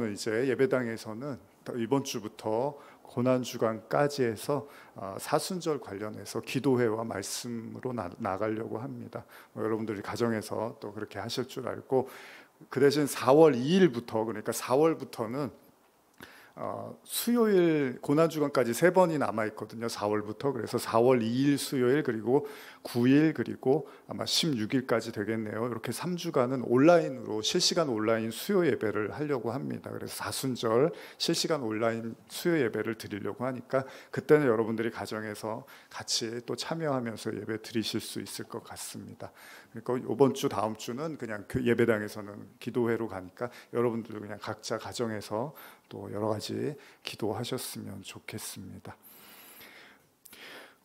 저는 이제 예배당에서는 이번 주부터 고난주간까지 해서 사순절 관련해서 기도회와 말씀으로 나가려고 합니다. 여러분들이 가정에서 또 그렇게 하실 줄 알고, 그 대신 4월 2일부터, 그러니까 4월부터는 수요일 고난주간까지 3번이 남아있거든요. 4월부터. 그래서 4월 2일 수요일, 그리고 9일, 그리고 아마 16일까지 되겠네요. 이렇게 3주간은 온라인으로 실시간 온라인 수요 예배를 하려고 합니다. 그래서 사순절 실시간 온라인 수요 예배를 드리려고 하니까 그때는 여러분들이 가정에서 같이 또 참여하면서 예배 드리실 수 있을 것 같습니다. 그러니까 이번 주 다음 주는 그냥 그 예배당에서는 기도회로 가니까 여러분들도 그냥 각자 가정에서 또 여러 가지 기도하셨으면 좋겠습니다.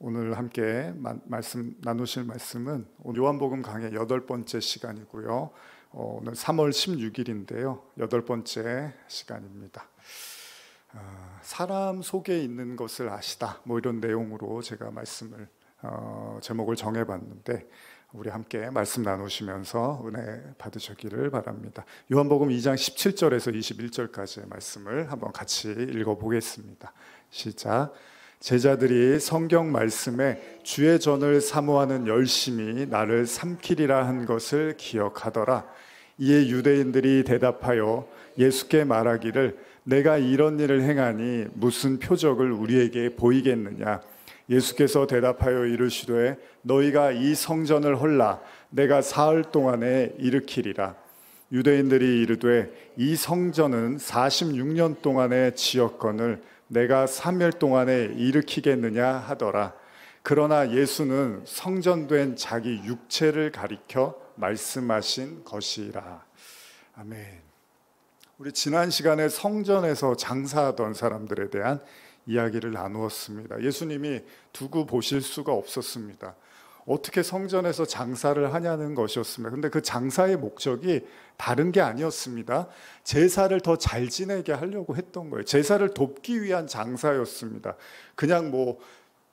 오늘 함께 말씀 나누실 말씀은 요한복음 강의 8번째 시간이고요. 오늘 3월 16일인데요. 8번째 시간입니다. 사람 속에 있는 것을 아시다, 뭐 이런 내용으로 제가 말씀을 제목을 정해봤는데, 우리 함께 말씀 나누시면서 은혜 받으시기를 바랍니다. 요한복음 2장 17절에서 21절까지의 말씀을 한번 같이 읽어보겠습니다. 시작. 제자들이 성경 말씀에 주의 전을 사모하는 열심이 나를 삼키리라 한 것을 기억하더라. 이에 유대인들이 대답하여 예수께 말하기를 내가 이런 일을 행하니 무슨 표적을 우리에게 보이겠느냐. 예수께서 대답하여 이르시되 너희가 이 성전을 헐라 내가 사흘 동안에 일으키리라. 유대인들이 이르되 이 성전은 46년 동안에 지었거늘 내가 3일 동안에 일으키겠느냐 하더라. 그러나 예수는 성전된 자기 육체를 가리켜 말씀하신 것이라. 아멘. 우리 지난 시간에 성전에서 장사하던 사람들에 대한 이야기를 나누었습니다. 예수님이 두고 보실 수가 없었습니다. 어떻게 성전에서 장사를 하냐는 것이었습니다. 근데 그 장사의 목적이 다른 게 아니었습니다. 제사를 더 잘 지내게 하려고 했던 거예요. 제사를 돕기 위한 장사였습니다. 그냥 뭐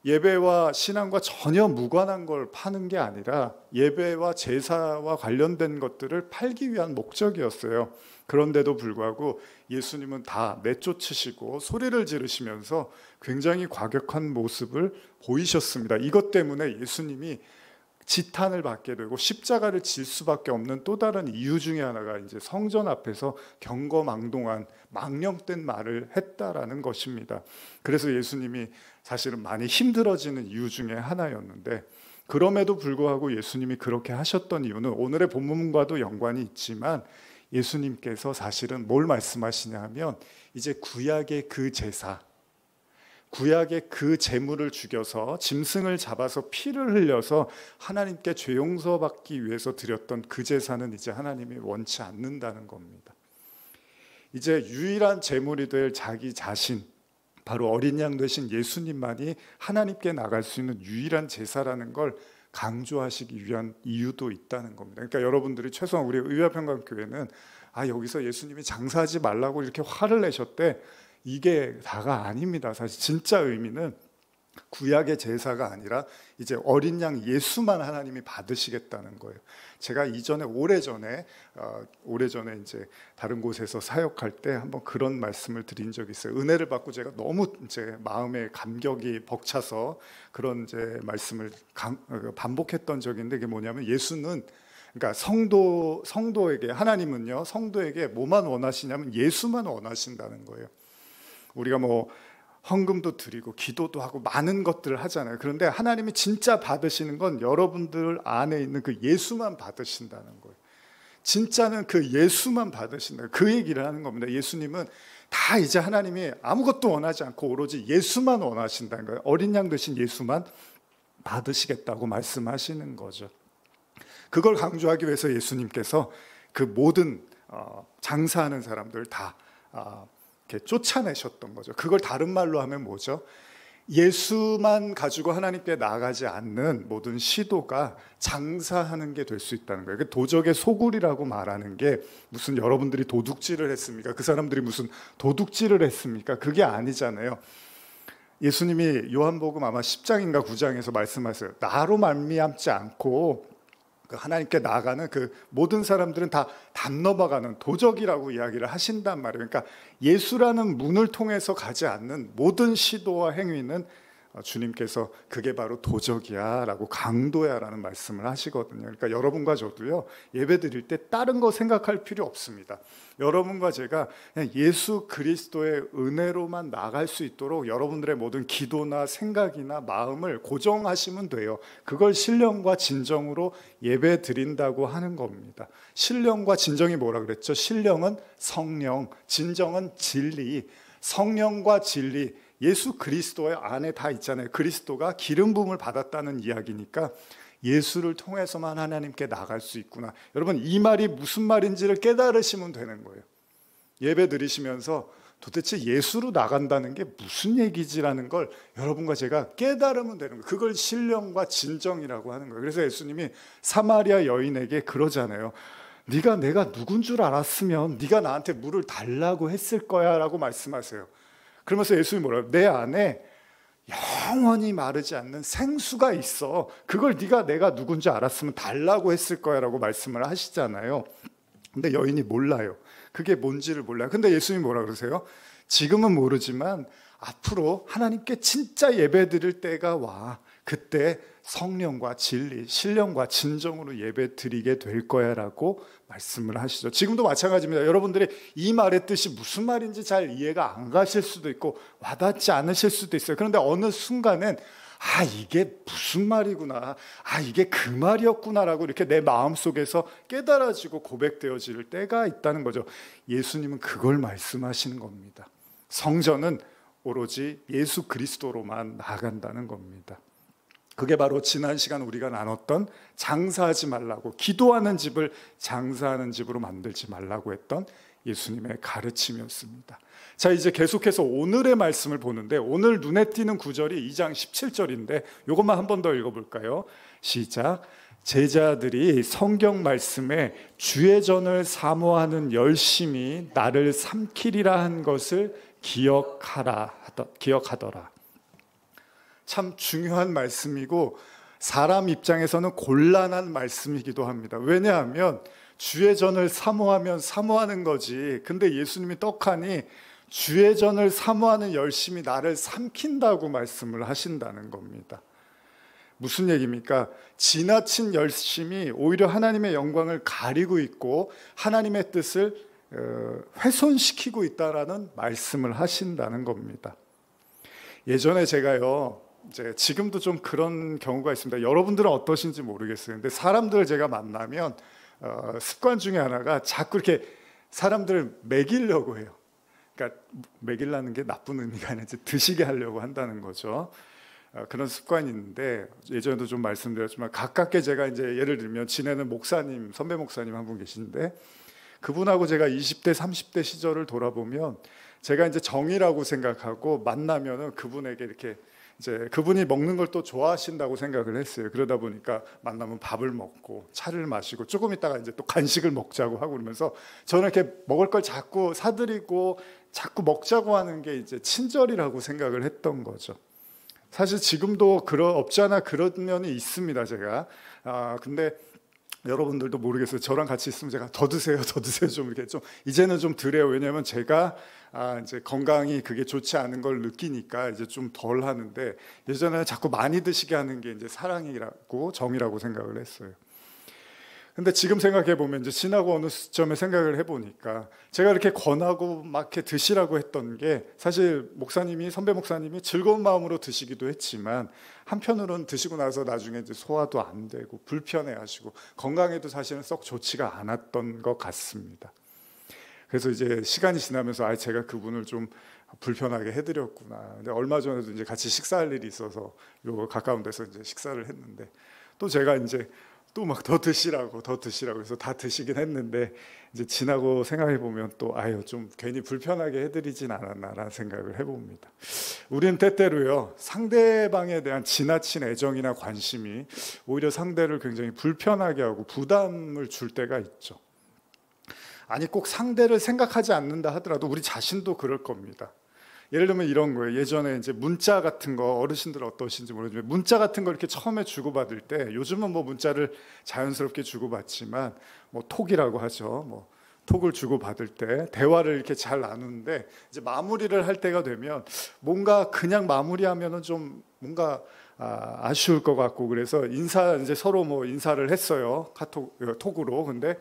예배와 신앙과 전혀 무관한 걸 파는 게 아니라 예배와 제사와 관련된 것들을 팔기 위한 목적이었어요. 그런데도 불구하고 예수님은 다 내쫓으시고 소리를 지르시면서 굉장히 과격한 모습을 보이셨습니다. 이것 때문에 예수님이 지탄을 받게 되고 십자가를 질 수밖에 없는 또 다른 이유 중에 하나가 이제 성전 앞에서 경거망동한 망령된 말을 했다라는 것입니다. 그래서 예수님이 사실은 많이 힘들어지는 이유 중에 하나였는데, 그럼에도 불구하고 예수님이 그렇게 하셨던 이유는 오늘의 본문과도 연관이 있지만, 예수님께서 사실은 뭘 말씀하시냐 하면 이제 구약의 그 제사, 구약의 그 제물을 죽여서 짐승을 잡아서 피를 흘려서 하나님께 죄 용서받기 위해서 드렸던 그 제사는 이제 하나님이 원치 않는다는 겁니다. 이제 유일한 제물이 될 자기 자신, 바로 어린 양 되신 예수님만이 하나님께 나갈 수 있는 유일한 제사라는 걸 강조하시기 위한 이유도 있다는 겁니다. 그러니까 여러분들이 최소한 우리 의화평강교회는 여기서 예수님이 장사하지 말라고 이렇게 화를 내셨대, 이게 다가 아닙니다. 사실 진짜 의미는 구약의 제사가 아니라 이제 어린 양 예수만 하나님이 받으시겠다는 거예요. 제가 오래전에 이제 다른 곳에서 사역할 때 한번 그런 말씀을 드린 적이 있어요. 은혜를 받고 제가 너무 제 마음에 감격이 벅차서 그런 제 말씀을 반복했던 적이 있는데, 그게 뭐냐면 예수는, 그러니까 성도에게, 하나님은요 성도에게 뭐만 원하시냐면 예수만 원하신다는 거예요. 우리가 뭐 헌금도 드리고 기도도 하고 많은 것들을 하잖아요. 그런데 하나님이 진짜 받으시는 건 여러분들 안에 있는 그 예수만 받으신다는 거예요. 진짜는 그 예수만 받으신다, 그 얘기를 하는 겁니다. 예수님은 다 이제 하나님이 아무것도 원하지 않고 오로지 예수만 원하신다는 거예요. 어린 양 되신 예수만 받으시겠다고 말씀하시는 거죠. 그걸 강조하기 위해서 예수님께서 그 모든 장사하는 사람들 다 이렇게 쫓아내셨던 거죠. 그걸 다른 말로 하면 뭐죠? 예수만 가지고 하나님께 나아가지 않는 모든 시도가 장사하는 게 될 수 있다는 거예요. 도적의 소굴이라고 말하는 게 무슨 여러분들이 도둑질을 했습니까? 그 사람들이 무슨 도둑질을 했습니까? 그게 아니잖아요. 예수님이 요한복음 아마 10장인가 9장에서 말씀하세요. 나로 말미암지 않고 하나님께 나아가는 그 모든 사람들은 다 담 넘어가는 도적이라고 이야기를 하신단 말이에요. 그러니까 예수라는 문을 통해서 가지 않는 모든 시도와 행위는 주님께서 그게 바로 도적이야 라고 강도야 라는 말씀을 하시거든요. 그러니까 여러분과 저도요, 예배 드릴 때 다른 거 생각할 필요 없습니다. 여러분과 제가 그냥 예수 그리스도의 은혜로만 나갈 수 있도록 여러분들의 모든 기도나 생각이나 마음을 고정하시면 돼요. 그걸 신령과 진정으로 예배 드린다고 하는 겁니다. 신령과 진정이 뭐라 그랬죠? 신령은 성령, 진정은 진리. 성령과 진리, 예수 그리스도의 안에 다 있잖아요. 그리스도가 기름 부음을 받았다는 이야기니까 예수를 통해서만 하나님께 나갈 수 있구나. 여러분, 이 말이 무슨 말인지를 깨달으시면 되는 거예요. 예배 드리시면서 도대체 예수로 나간다는 게 무슨 얘기지라는 걸 여러분과 제가 깨달으면 되는 거예요. 그걸 신령과 진정이라고 하는 거예요. 그래서 예수님이 사마리아 여인에게 그러잖아요. 네가 내가 누군 줄 알았으면 네가 나한테 물을 달라고 했을 거야 라고 말씀하세요. 그러면서 예수님이 뭐라고? 내 안에 영원히 마르지 않는 생수가 있어. 그걸 네가 내가 누군지 알았으면 달라고 했을 거야 라고 말씀을 하시잖아요. 근데 여인이 몰라요. 그게 뭔지를 몰라요. 근데 예수님이 뭐라 그러세요? 지금은 모르지만 앞으로 하나님께 진짜 예배 드릴 때가 와. 그때 성령과 진리, 신령과 진정으로 예배 드리게 될 거야 라고 말씀을 하시죠. 지금도 마찬가지입니다. 여러분들이 이 말의 뜻이 무슨 말인지 잘 이해가 안 가실 수도 있고 와닿지 않으실 수도 있어요. 그런데 어느 순간은 이게 무슨 말이구나, 이게 그 말이었구나라고 이렇게 내 마음속에서 깨달아지고 고백되어질 때가 있다는 거죠. 예수님은 그걸 말씀하시는 겁니다. 성전은 오로지 예수 그리스도로만 나아간다는 겁니다. 그게 바로 지난 시간 우리가 나눴던 장사하지 말라고, 기도하는 집을 장사하는 집으로 만들지 말라고 했던 예수님의 가르침이었습니다. 자, 이제 계속해서 오늘의 말씀을 보는데, 오늘 눈에 띄는 구절이 2장 17절인데 이것만 한 번 더 읽어볼까요? 시작. 제자들이 성경 말씀에 주의 전을 사모하는 열심이 나를 삼키리라 한 것을 기억하더라. 참 중요한 말씀이고 사람 입장에서는 곤란한 말씀이기도 합니다. 왜냐하면 주의 전을 사모하면 사모하는 거지. 근데 예수님이 떡하니 주의 전을 사모하는 열심이 나를 삼킨다고 말씀을 하신다는 겁니다. 무슨 얘기입니까? 지나친 열심이 오히려 하나님의 영광을 가리고 있고 하나님의 뜻을 훼손시키고 있다라는 말씀을 하신다는 겁니다. 예전에 제가요, 지금도 좀 그런 경우가 있습니다. 여러분들은 어떠신지 모르겠어요. 근데 사람들을 제가 만나면 습관 중에 하나가 자꾸 이렇게 사람들을 먹이려고 해요. 그러니까 먹이려는 게 나쁜 의미가 아니라 드시게 하려고 한다는 거죠. 그런 습관이 있는데 예전에도 좀 말씀드렸지만 가깝게 제가 이제 예를 들면 지내는 목사님, 선배 목사님 한 분 계신데 그분하고 제가 20대, 30대 시절을 돌아보면 제가 이제 정이라고 생각하고 만나면은 그분에게 이렇게 이제 그분이 먹는 걸 또 좋아하신다고 생각을 했어요. 그러다 보니까 만나면 밥을 먹고 차를 마시고 조금 있다가 이제 또 간식을 먹자고 하고 그러면서 저는 이렇게 먹을 걸 자꾸 사드리고 자꾸 먹자고 하는 게 이제 친절이라고 생각을 했던 거죠. 사실 지금도 없지 않아 그런 면이 있습니다, 제가. 근데 여러분들도 모르겠어요. 저랑 같이 있으면 제가 더 드세요 좀 이렇게 좀 이제는 좀 덜해요. 왜냐하면 제가 이제 건강이 그게 좋지 않은 걸 느끼니까 이제 좀 덜 하는데 예전에는 자꾸 많이 드시게 하는 게 이제 사랑이라고 정이라고 생각을 했어요. 근데 지금 생각해 보면 이제 지나고 어느 시점에 생각을 해보니까 제가 이렇게 권하고 막 이렇게 드시라고 했던 게 사실 선배 목사님이 즐거운 마음으로 드시기도 했지만 한편으로는 드시고 나서 나중에 이제 소화도 안 되고 불편해하시고 건강에도 사실은 썩 좋지가 않았던 것 같습니다. 그래서 이제 시간이 지나면서 제가 그분을 좀 불편하게 해드렸구나. 근데 얼마 전에도 이제 같이 식사할 일이 있어서 요 가까운 데서 이제 식사를 했는데 또 제가 이제 또 막 더 드시라고 해서 다 드시긴 했는데 이제 지나고 생각해 보면 또 좀 괜히 불편하게 해드리진 않았나라는 생각을 해봅니다. 우리는 때때로요 상대방에 대한 지나친 애정이나 관심이 오히려 상대를 굉장히 불편하게 하고 부담을 줄 때가 있죠. 아니 꼭 상대를 생각하지 않는다 하더라도 우리 자신도 그럴 겁니다. 예를 들면 이런 거예요. 예전에 이제 문자 같은 거, 어르신들 어떠신지 모르지만 문자 같은 거 이렇게 처음에 주고받을 때, 요즘은 뭐 문자를 자연스럽게 주고받지만 뭐 톡이라고 하죠. 뭐 톡을 주고받을 때 대화를 이렇게 잘 나누는데, 이제 마무리를 할 때가 되면 뭔가 그냥 마무리하면은 좀 뭔가 아쉬울 것 같고, 그래서 이제 서로 뭐 인사를 했어요. 톡으로. 근데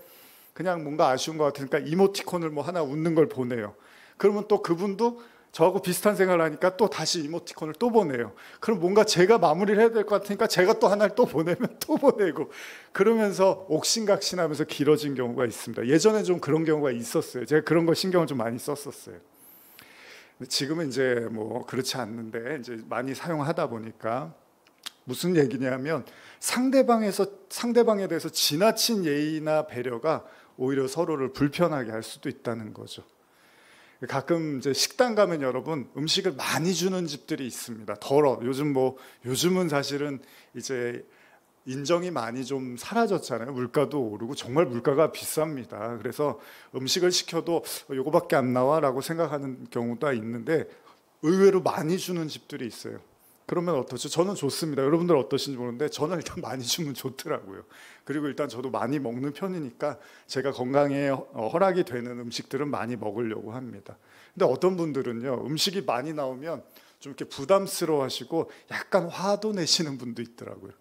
그냥 뭔가 아쉬운 것 같으니까 이모티콘을 뭐 하나 웃는 걸 보내요. 그러면 또 그분도 저하고 비슷한 생각을 하니까 또 다시 이모티콘을 또 보내요. 그럼 뭔가 제가 마무리를 해야 될 것 같으니까 제가 또 하나를 또 보내면 또 보내고, 그러면서 옥신각신하면서 길어진 경우가 있습니다. 예전에 좀 그런 경우가 있었어요. 제가 그런 거 신경을 좀 많이 썼었어요. 지금은 이제 뭐 그렇지 않는데, 이제 많이 사용하다 보니까 무슨 얘기냐면, 상대방에 대해서 지나친 예의나 배려가 오히려 서로를 불편하게 할 수도 있다는 거죠. 가끔 이제 식당 가면 여러분, 음식을 많이 주는 집들이 있습니다. 요즘은 사실은 이제 인정이 많이 좀 사라졌잖아요. 물가도 오르고 정말 물가가 비쌉니다. 그래서 음식을 시켜도 요거밖에 안 나와라고 생각하는 경우도 있는데, 의외로 많이 주는 집들이 있어요. 그러면 어떠죠? 저는 좋습니다. 여러분들 어떠신지 모르는데 저는 일단 많이 주면 좋더라고요. 그리고 일단 저도 많이 먹는 편이니까 제가 건강에 허락이 되는 음식들은 많이 먹으려고 합니다. 근데 어떤 분들은요, 음식이 많이 나오면 좀 이렇게 부담스러워 하시고 약간 화도 내시는 분도 있더라고요.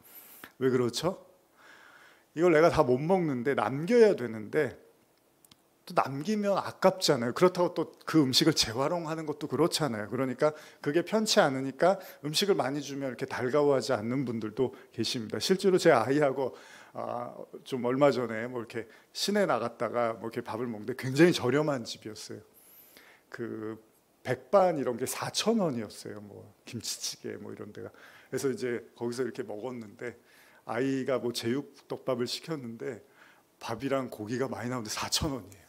왜 그렇죠? 이걸 내가 다 못 먹는데 남겨야 되는데, 또 남기면 아깝잖아요. 그렇다고 또 그 음식을 재활용하는 것도 그렇잖아요. 그러니까 그게 편치 않으니까 음식을 많이 주면 이렇게 달가워하지 않는 분들도 계십니다. 실제로 제 아이하고 좀 얼마 전에 뭐 이렇게 시내 나갔다가 뭐 이렇게 밥을 먹는데, 굉장히 저렴한 집이었어요. 그 백반 이런 게 4,000원이었어요. 뭐 김치찌개 뭐 이런 데가. 그래서 이제 거기서 이렇게 먹었는데, 아이가 뭐 제육덮밥을 시켰는데 밥이랑 고기가 많이 나오는데 4,000원이에요.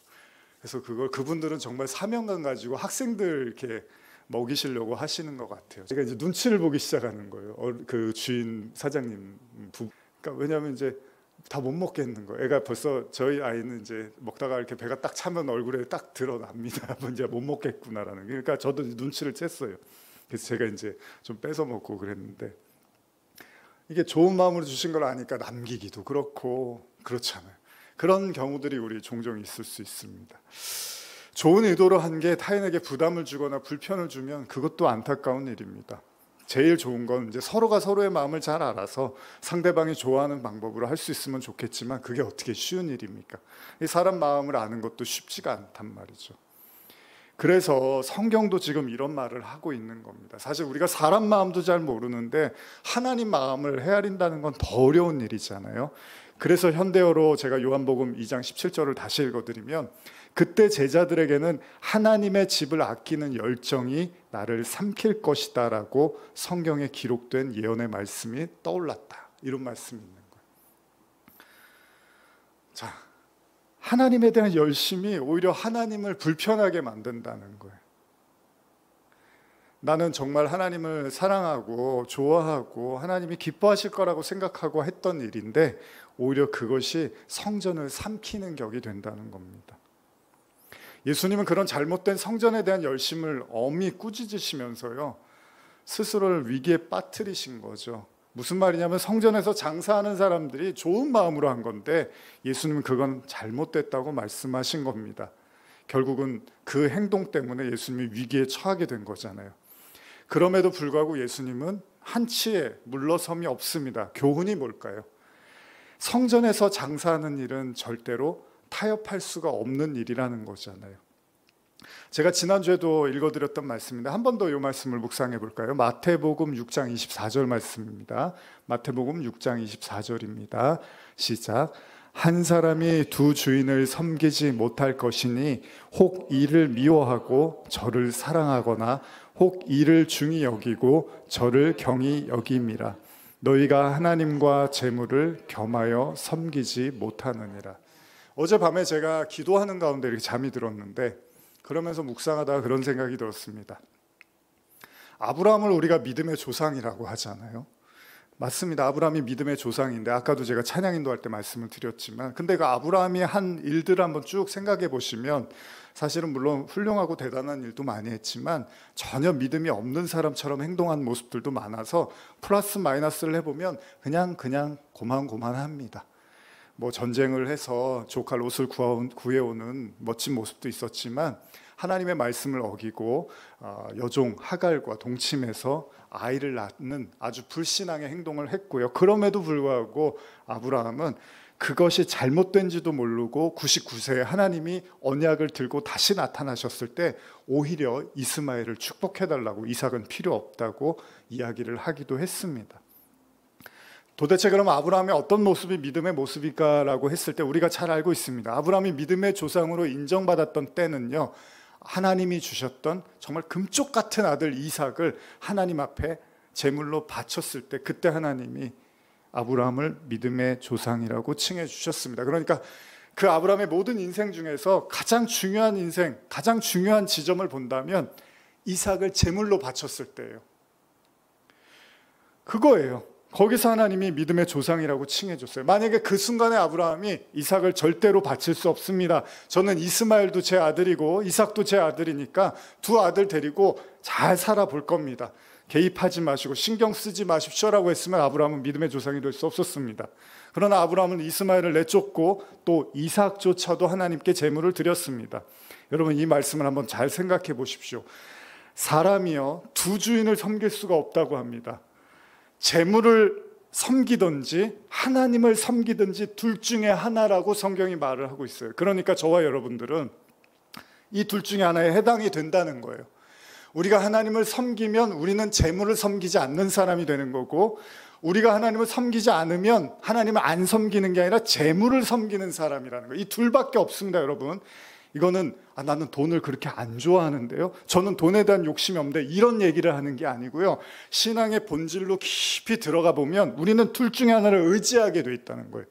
그래서 그분들은 정말 사명감 가지고 학생들 이렇게 먹이시려고 하시는 것 같아요. 제가 이제 눈치를 보기 시작하는 거예요. 그 주인 사장님 그러니까 왜냐하면 이제 다 못 먹겠는 거예요. 애가 벌써, 저희 아이는 이제 먹다가 이렇게 배가 딱 차면 얼굴에 딱 드러납니다. 이제 못 먹겠구나라는 게. 그러니까 저도 눈치를 챘어요. 그래서 제가 이제 좀 뺏어 먹고 그랬는데, 이게 좋은 마음으로 주신 걸 아니까 남기기도 그렇고 그렇잖아요. 그런 경우들이 우리 종종 있을 수 있습니다. 좋은 의도로 한 게 타인에게 부담을 주거나 불편을 주면 그것도 안타까운 일입니다. 제일 좋은 건 이제 서로가 서로의 마음을 잘 알아서 상대방이 좋아하는 방법으로 할 수 있으면 좋겠지만, 그게 어떻게 쉬운 일입니까? 이 사람 마음을 아는 것도 쉽지가 않단 말이죠. 그래서 성경도 지금 이런 말을 하고 있는 겁니다. 사실 우리가 사람 마음도 잘 모르는데 하나님 마음을 헤아린다는 건 더 어려운 일이잖아요. 그래서 현대어로 제가 요한복음 2장 17절을 다시 읽어드리면, 그때 제자들에게는 하나님의 집을 아끼는 열정이 나를 삼킬 것이다 라고 성경에 기록된 예언의 말씀이 떠올랐다, 이런 말씀이 있는 거예요. 자, 하나님에 대한 열심이 오히려 하나님을 불편하게 만든다는 거예요. 나는 정말 하나님을 사랑하고 좋아하고 하나님이 기뻐하실 거라고 생각하고 했던 일인데, 오히려 그것이 성전을 삼키는 격이 된다는 겁니다. 예수님은 그런 잘못된 성전에 대한 열심을 엄히 꾸짖으시면서요, 스스로를 위기에 빠뜨리신 거죠. 무슨 말이냐면, 성전에서 장사하는 사람들이 좋은 마음으로 한 건데 예수님은 그건 잘못됐다고 말씀하신 겁니다. 결국은 그 행동 때문에 예수님이 위기에 처하게 된 거잖아요. 그럼에도 불구하고 예수님은 한치의 물러섬이 없습니다. 교훈이 뭘까요? 성전에서 장사하는 일은 절대로 타협할 수가 없는 일이라는 거잖아요. 제가 지난주에도 읽어드렸던 말씀인데 한 번 더 이 말씀을 묵상해 볼까요? 마태복음 6장 24절 말씀입니다. 마태복음 6장 24절입니다. 시작. 한 사람이 두 주인을 섬기지 못할 것이니 혹 이를 미워하고 저를 사랑하거나 혹 이를 중히 여기고 저를 경히 여김이라. 너희가 하나님과 재물을 겸하여 섬기지 못하느니라. 어젯밤에 제가 기도하는 가운데 이렇게 잠이 들었는데, 그러면서 묵상하다가 그런 생각이 들었습니다. 아브라함을 우리가 믿음의 조상이라고 하잖아요. 맞습니다. 아브라함이 믿음의 조상인데 아까도 제가 찬양 인도할 때 말씀을 드렸지만 근데 그 아브라함이 한 일들을 한번 쭉 생각해 보시면 사실은 물론 훌륭하고 대단한 일도 많이 했지만 전혀 믿음이 없는 사람처럼 행동한 모습들도 많아서 플러스 마이너스를 해보면 그냥 고만고만합니다. 뭐 전쟁을 해서 조카 롯을 구해오는 멋진 모습도 있었지만 하나님의 말씀을 어기고 여종 하갈과 동침해서 아이를 낳는 아주 불신앙의 행동을 했고요. 그럼에도 불구하고 아브라함은 그것이 잘못된지도 모르고 99세에 하나님이 언약을 들고 다시 나타나셨을 때 오히려 이스마엘을 축복해달라고, 이삭은 필요 없다고 이야기를 하기도 했습니다. 도대체 그럼 아브라함의 어떤 모습이 믿음의 모습일까라고 했을 때 우리가 잘 알고 있습니다. 아브라함이 믿음의 조상으로 인정받았던 때는요, 하나님이 주셨던 정말 금쪽 같은 아들 이삭을 하나님 앞에 제물로 바쳤을 때 그때 하나님이 아브라함을 믿음의 조상이라고 칭해 주셨습니다. 그러니까 그 아브라함의 모든 인생 중에서 가장 중요한 인생, 가장 중요한 지점을 본다면 이삭을 제물로 바쳤을 때예요. 그거예요. 거기서 하나님이 믿음의 조상이라고 칭해 줬어요. 만약에 그 순간에 아브라함이 이삭을 절대로 바칠 수 없습니다. 저는 이스마엘도 제 아들이고 이삭도 제 아들이니까 두 아들 데리고 잘 살아볼 겁니다. 개입하지 마시고 신경 쓰지 마십시오라고 했으면 아브라함은 믿음의 조상이 될 수 없었습니다. 그러나 아브라함은 이스마엘을 내쫓고 또 이삭조차도 하나님께 제물을 드렸습니다. 여러분 이 말씀을 한번 잘 생각해 보십시오. 사람이요 두 주인을 섬길 수가 없다고 합니다. 제물을 섬기든지 하나님을 섬기든지 둘 중에 하나라고 성경이 말을 하고 있어요. 그러니까 저와 여러분들은 이 둘 중에 하나에 해당이 된다는 거예요. 우리가 하나님을 섬기면 우리는 제물을 섬기지 않는 사람이 되는 거고, 우리가 하나님을 섬기지 않으면 하나님을 안 섬기는 게 아니라 제물을 섬기는 사람이라는 거예요. 이 둘밖에 없습니다, 여러분. 이거는 나는 돈을 그렇게 안 좋아하는데요, 저는 돈에 대한 욕심이 없는데, 이런 얘기를 하는 게 아니고요. 신앙의 본질로 깊이 들어가 보면 우리는 둘 중에 하나를 의지하게 돼 있다는 거예요.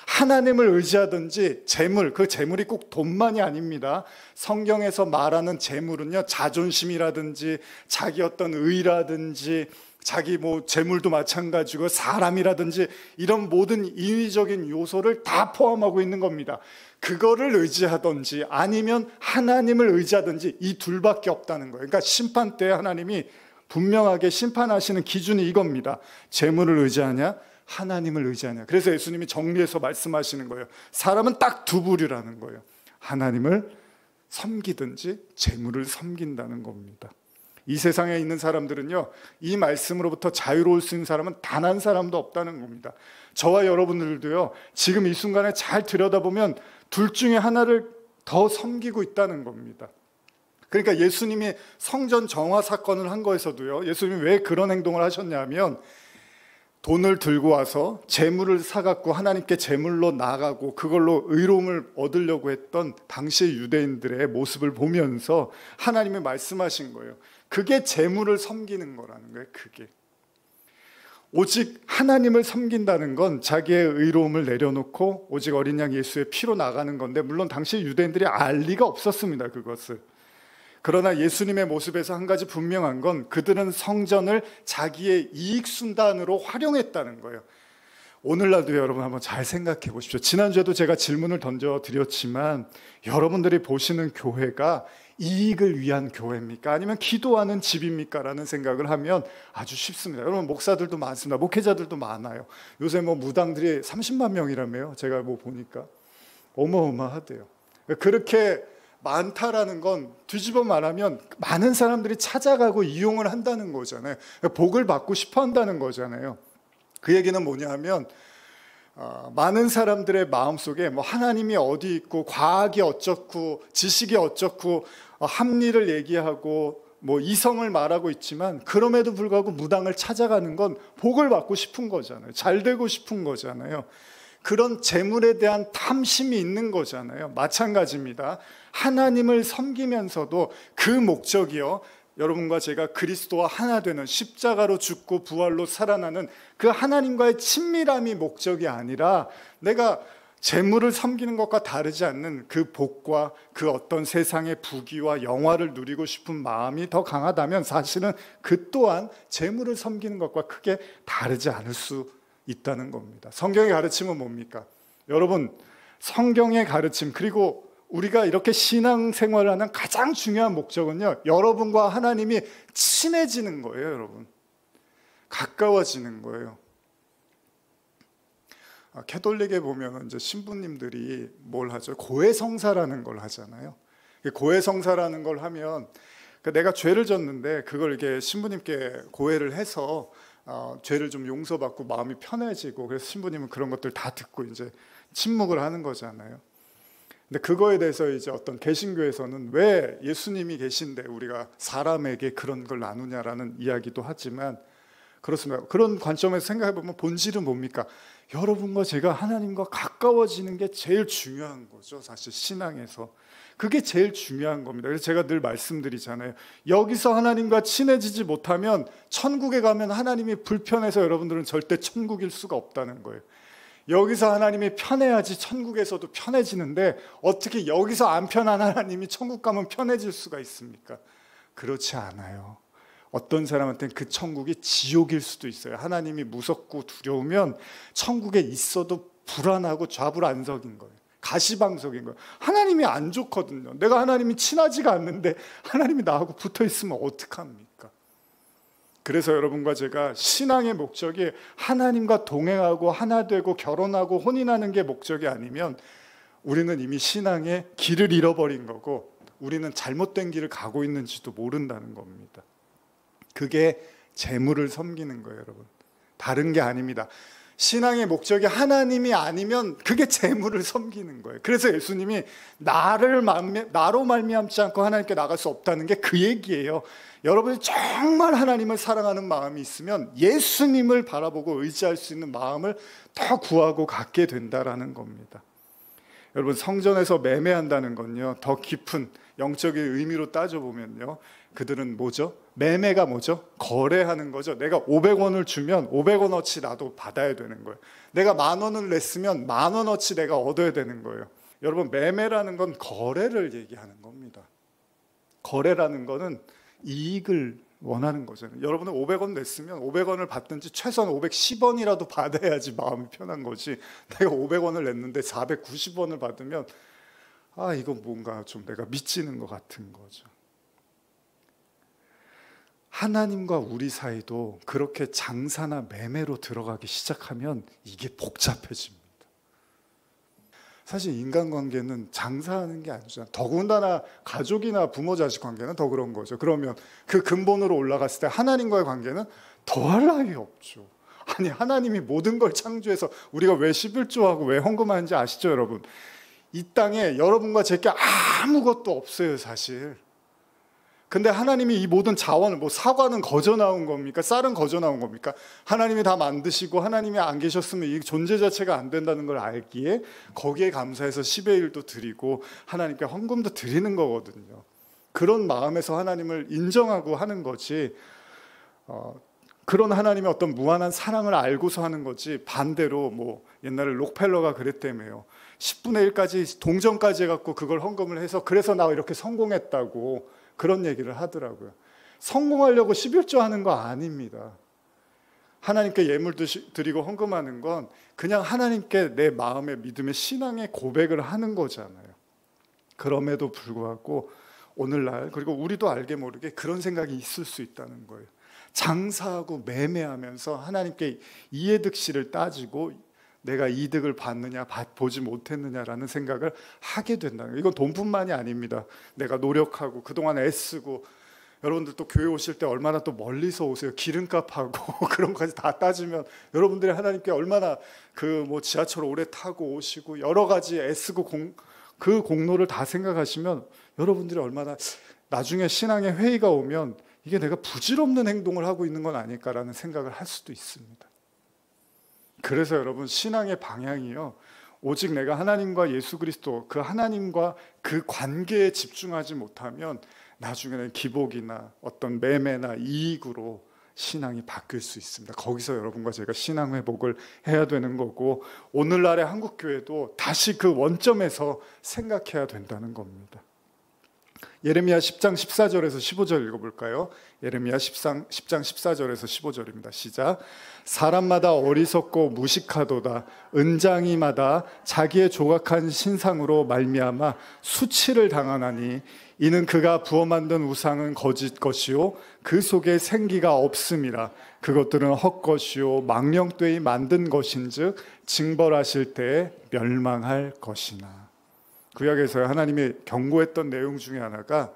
하나님을 의지하든지 재물, 그 재물이 꼭 돈만이 아닙니다. 성경에서 말하는 재물은요, 자존심이라든지 자기 어떤 의라든지 자기 뭐 재물도 마찬가지고 사람이라든지 이런 모든 인위적인 요소를 다 포함하고 있는 겁니다. 그거를 의지하든지 아니면 하나님을 의지하든지 이 둘밖에 없다는 거예요. 그러니까 심판 때 하나님이 분명하게 심판하시는 기준이 이겁니다. 재물을 의지하냐 하나님을 의지하냐. 그래서 예수님이 정리해서 말씀하시는 거예요. 사람은 딱 두 부류라는 거예요. 하나님을 섬기든지 재물을 섬긴다는 겁니다. 이 세상에 있는 사람들은요, 이 말씀으로부터 자유로울 수 있는 사람은 단 한 사람도 없다는 겁니다. 저와 여러분들도요, 지금 이 순간에 잘 들여다보면 둘 중에 하나를 더 섬기고 있다는 겁니다. 그러니까 예수님이 성전 정화 사건을 한 거에서도요, 예수님이 왜 그런 행동을 하셨냐면, 돈을 들고 와서 재물을 사갖고 하나님께 재물로 나가고 그걸로 의로움을 얻으려고 했던 당시의 유대인들의 모습을 보면서 하나님이 말씀하신 거예요. 그게 재물을 섬기는 거라는 거예요. 그게 오직 하나님을 섬긴다는 건 자기의 의로움을 내려놓고 오직 어린 양 예수의 피로 나가는 건데, 물론 당시 유대인들이 알 리가 없었습니다, 그것을. 그러나 예수님의 모습에서 한 가지 분명한 건 그들은 성전을 자기의 이익순단으로 활용했다는 거예요. 오늘날도 여러분 한번 잘 생각해 보십시오. 지난주에도 제가 질문을 던져드렸지만 여러분들이 보시는 교회가 이익을 위한 교회입니까? 아니면 기도하는 집입니까? 라는 생각을 하면 아주 쉽습니다. 여러분 목사들도 많습니다. 목회자들도 많아요. 요새 뭐 무당들이 30만 명이라며요. 제가 뭐 보니까 어마어마하대요. 그렇게 많다라는 건 뒤집어 말하면 많은 사람들이 찾아가고 이용을 한다는 거잖아요. 복을 받고 싶어 한다는 거잖아요. 그 얘기는 뭐냐 하면 많은 사람들의 마음속에 뭐 하나님이 어디 있고 과학이 어쩌고 지식이 어쩌고 합리를 얘기하고 뭐 이성을 말하고 있지만, 그럼에도 불구하고 무당을 찾아가는 건 복을 받고 싶은 거잖아요. 잘 되고 싶은 거잖아요. 그런 재물에 대한 탐심이 있는 거잖아요. 마찬가지입니다. 하나님을 섬기면서도 그 목적이요, 여러분과 제가 그리스도와 하나 되는, 십자가로 죽고 부활로 살아나는 그 하나님과의 친밀함이 목적이 아니라 내가 재물을 섬기는 것과 다르지 않는 그 복과 그 어떤 세상의 부귀와 영화를 누리고 싶은 마음이 더 강하다면 사실은 그 또한 재물을 섬기는 것과 크게 다르지 않을 수 있다는 겁니다. 성경의 가르침은 뭡니까? 여러분, 성경의 가르침, 그리고 우리가 이렇게 신앙생활을 하는 가장 중요한 목적은요, 여러분과 하나님이 친해지는 거예요. 여러분, 가까워지는 거예요. 캐톨릭에 보면 이제 신부님들이 뭘 하죠? 고해성사라는 걸 하잖아요. 고해성사라는 걸 하면 내가 죄를 졌는데 그걸 이렇게 신부님께 고해를 해서 죄를 좀 용서받고 마음이 편해지고, 그래서 신부님은 그런 것들 다 듣고 이제 침묵을 하는 거잖아요. 근데 그거에 대해서 이제 어떤 개신교에서는 왜 예수님이 계신데 우리가 사람에게 그런 걸 나누냐라는 이야기도 하지만, 그렇습니다. 그런 관점에서 생각해 보면 본질은 뭡니까? 여러분과 제가 하나님과 가까워지는 게 제일 중요한 거죠. 사실 신앙에서 그게 제일 중요한 겁니다. 그래서 제가 늘 말씀드리잖아요. 여기서 하나님과 친해지지 못하면 천국에 가면 하나님이 불편해서 여러분들은 절대 천국일 수가 없다는 거예요. 여기서 하나님이 편해야지 천국에서도 편해지는데, 어떻게 여기서 안 편한 하나님이 천국 가면 편해질 수가 있습니까? 그렇지 않아요. 어떤 사람한테는 그 천국이 지옥일 수도 있어요. 하나님이 무섭고 두려우면 천국에 있어도 불안하고 좌불안석인 거예요. 가시방석인 거예요. 하나님이 안 좋거든요. 내가 하나님이 친하지가 않는데 하나님이 나하고 붙어 있으면 어떡합니까? 그래서 여러분과 제가 신앙의 목적이 하나님과 동행하고 하나 되고 결혼하고 혼인하는 게 목적이 아니면 우리는 이미 신앙의 길을 잃어버린 거고, 우리는 잘못된 길을 가고 있는지도 모른다는 겁니다. 그게 재물을 섬기는 거예요, 여러분. 다른 게 아닙니다. 신앙의 목적이 하나님이 아니면 그게 재물을 섬기는 거예요. 그래서 예수님이 나로 말미암지 않고 하나님께 나갈 수 없다는 게 그 얘기예요. 여러분이 정말 하나님을 사랑하는 마음이 있으면 예수님을 바라보고 의지할 수 있는 마음을 더 구하고 갖게 된다라는 겁니다. 여러분, 성전에서 매매한다는 건요, 더 깊은 영적인 의미로 따져보면요, 그들은 뭐죠? 매매가 뭐죠? 거래하는 거죠. 내가 500원을 주면 500원어치 나도 받아야 되는 거예요. 내가 10,000원을 냈으면 10,000원어치 내가 얻어야 되는 거예요. 여러분, 매매라는 건 거래를 얘기하는 겁니다. 거래라는 거는 이익을 원하는 거잖아요. 여러분은 500원 냈으면 500원을 받든지 최소한 510원이라도 받아야지 마음이 편한 거지, 내가 500원을 냈는데 490원을 받으면 이건 뭔가 좀 내가 미치는 것 같은 거죠. 하나님과 우리 사이도 그렇게 장사나 매매로 들어가기 시작하면 이게 복잡해집니다. 사실 인간관계는 장사하는 게 아니잖아요. 더군다나 가족이나 부모 자식 관계는 더 그런 거죠. 그러면 그 근본으로 올라갔을 때 하나님과의 관계는 더할 나위 없죠. 아니, 하나님이 모든 걸 창조해서 우리가 왜 11조하고 왜 헌금하는지 아시죠, 여러분? 이 땅에 여러분과 제게 아무것도 없어요, 사실. 근데 하나님이 이 모든 자원을, 사과는 거저 나온 겁니까? 쌀은 거저 나온 겁니까? 하나님이 다 만드시고 하나님이 안 계셨으면 이 존재 자체가 안 된다는 걸 알기에 거기에 감사해서 10의 1도 드리고 하나님께 헌금도 드리는 거거든요. 그런 마음에서 하나님을 인정하고 하는 거지, 그런 하나님의 어떤 무한한 사랑을 알고서 하는 거지, 반대로 옛날에 록펠러가 그랬다며요. 10분의 1까지 동전까지 해갖고 그걸 헌금을 해서 그래서 나 이렇게 성공했다고 그런 얘기를 하더라고요. 성공하려고 11조 하는 거 아닙니다. 하나님께 예물 드리고 헌금하는 건 그냥 하나님께 내 마음의 믿음의 신앙의 고백을 하는 거잖아요. 그럼에도 불구하고 오늘날, 그리고 우리도 알게 모르게 그런 생각이 있을 수 있다는 거예요. 장사하고 매매하면서 하나님께 이해득실을 따지고 내가 이득을 받느냐 보지 못했느냐라는 생각을 하게 된다는 거예요. 이건 돈뿐만이 아닙니다. 내가 노력하고 그동안 애쓰고, 여러분들 또 교회 오실 때 얼마나 또 멀리서 오세요. 기름값하고 그런 것까지 다 따지면 여러분들이 하나님께 얼마나 지하철 오래 타고 오시고 여러 가지 애쓰고 그 공로를 다 생각하시면 여러분들이 얼마나 나중에 신앙의 회의가 오면 이게 내가 부질없는 행동을 하고 있는 건 아닐까라는 생각을 할 수도 있습니다. 그래서 여러분, 신앙의 방향이요, 오직 내가 하나님과 예수 그리스도, 그 하나님과 그 관계에 집중하지 못하면 나중에는 기복이나 어떤 매매나 이익으로 신앙이 바뀔 수 있습니다. 거기서 여러분과 제가 신앙 회복을 해야 되는 거고, 오늘날의 한국교회도 다시 그 원점에서 생각해야 된다는 겁니다. 예레미야 10장 14절에서 15절 읽어볼까요? 예레미야 10장 14절에서 15절입니다. 시작. 사람마다 어리석고 무식하도다. 은장이마다 자기의 조각한 신상으로 말미암아 수치를 당하나니 이는 그가 부어 만든 우상은 거짓 것이요 그 속에 생기가 없음이라. 그것들은 헛것이요 망령되이 만든 것인즉 징벌하실 때에 멸망할 것이나. 구약에서 하나님이 경고했던 내용 중에 하나가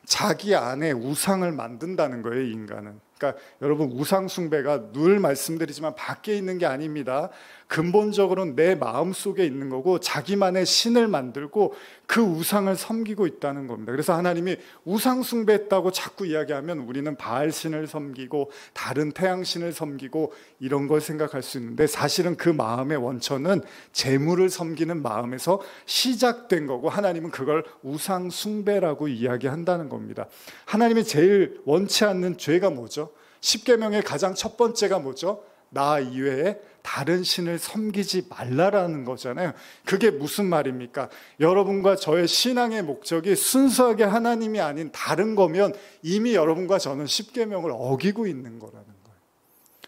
자기 안에 우상을 만든다는 거예요, 인간은. 그러니까 여러분, 우상 숭배가 늘 말씀드리지만 밖에 있는 게 아닙니다. 근본적으로는 내 마음속에 있는 거고, 자기만의 신을 만들고 그 우상을 섬기고 있다는 겁니다. 그래서 하나님이 우상 숭배했다고 자꾸 이야기하면 우리는 바알 신을 섬기고 다른 태양 신을 섬기고 이런 걸 생각할 수 있는데, 사실은 그 마음의 원천은 재물을 섬기는 마음에서 시작된 거고, 하나님은 그걸 우상 숭배라고 이야기한다는 겁니다. 하나님이 제일 원치 않는 죄가 뭐죠? 십계명의 가장 첫 번째가 뭐죠? 나 이외에 다른 신을 섬기지 말라라는 거잖아요. 그게 무슨 말입니까? 여러분과 저의 신앙의 목적이 순수하게 하나님이 아닌 다른 거면 이미 여러분과 저는 십계명을 어기고 있는 거라는 거예요.